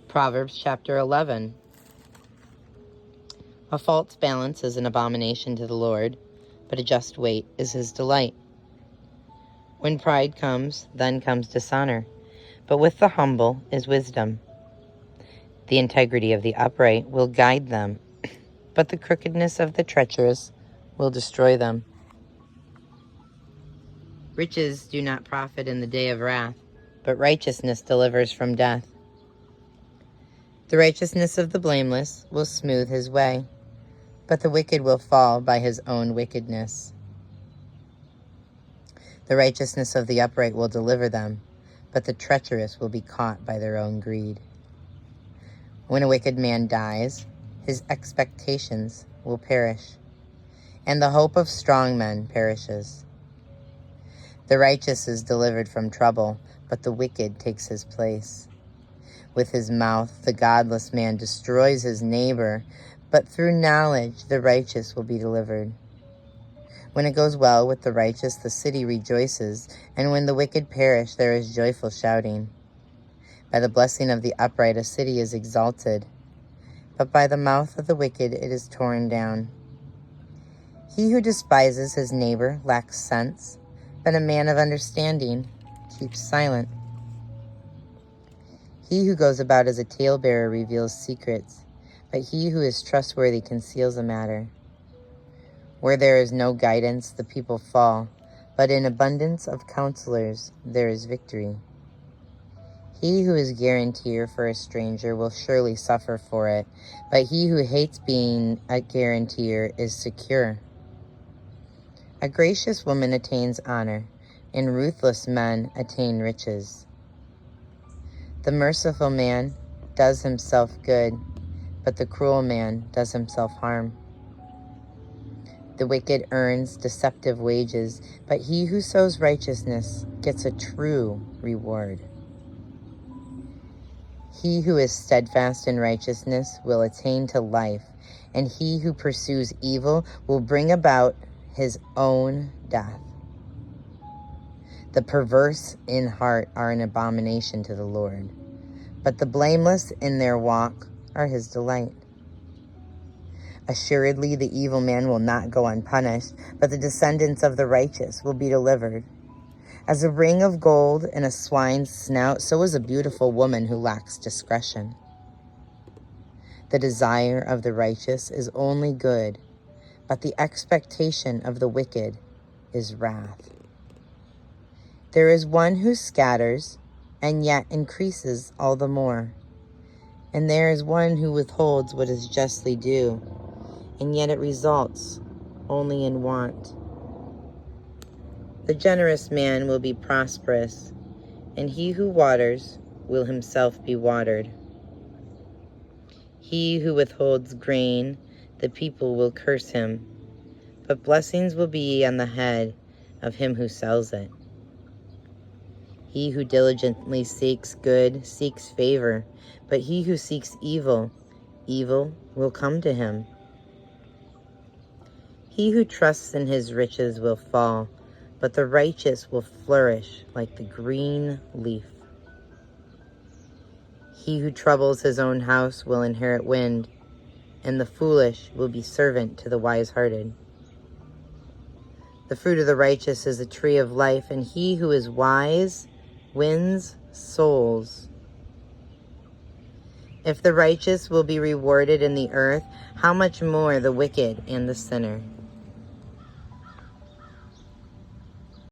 Proverbs chapter 11. A false balance is an abomination to the Lord, but a just weight is his delight. When pride comes, then comes dishonor, but with the humble is wisdom. The integrity of the upright will guide them, but the crookedness of the treacherous will destroy them. Riches do not profit in the day of wrath, but righteousness delivers from death. The righteousness of the blameless will smooth his way, but the wicked will fall by his own wickedness. The righteousness of the upright will deliver them, but the treacherous will be caught by their own greed. When a wicked man dies, his expectations will perish, and the hope of strong men perishes. The righteous is delivered from trouble, but the wicked takes his place. With his mouth, the godless man destroys his neighbor, but through knowledge, the righteous will be delivered. When it goes well with the righteous, the city rejoices, and when the wicked perish, there is joyful shouting. By the blessing of the upright, a city is exalted, but by the mouth of the wicked, it is torn down. He who despises his neighbor lacks sense, but a man of understanding keeps silent. He who goes about as a talebearer reveals secrets, but he who is trustworthy conceals a matter. Where there is no guidance, the people fall, but in abundance of counselors there is victory. He who is guarantor for a stranger will surely suffer for it, but he who hates being a guarantor is secure. A gracious woman attains honor, and ruthless men attain riches. The merciful man does himself good, but the cruel man does himself harm. The wicked earns deceptive wages, but he who sows righteousness gets a true reward. He who is steadfast in righteousness will attain to life, and he who pursues evil will bring about his own death. The perverse in heart are an abomination to the Lord, but the blameless in their walk are his delight. Assuredly, the evil man will not go unpunished, but the descendants of the righteous will be delivered. As a ring of gold in a swine's snout, so is a beautiful woman who lacks discretion. The desire of the righteous is only good, but the expectation of the wicked is wrath. There is one who scatters and yet increases all the more, and there is one who withholds what is justly due, and yet it results only in want. The generous man will be prosperous, and he who waters will himself be watered. He who withholds grain, the people will curse him, but blessings will be on the head of him who sells it. He who diligently seeks good seeks favor, but he who seeks evil, evil will come to him. He who trusts in his riches will fall, but the righteous will flourish like the green leaf. He who troubles his own house will inherit wind, and the foolish will be servant to the wise-hearted. The fruit of the righteous is a tree of life, and he who is wise wins souls. If the righteous will be rewarded in the earth, how much more the wicked and the sinner?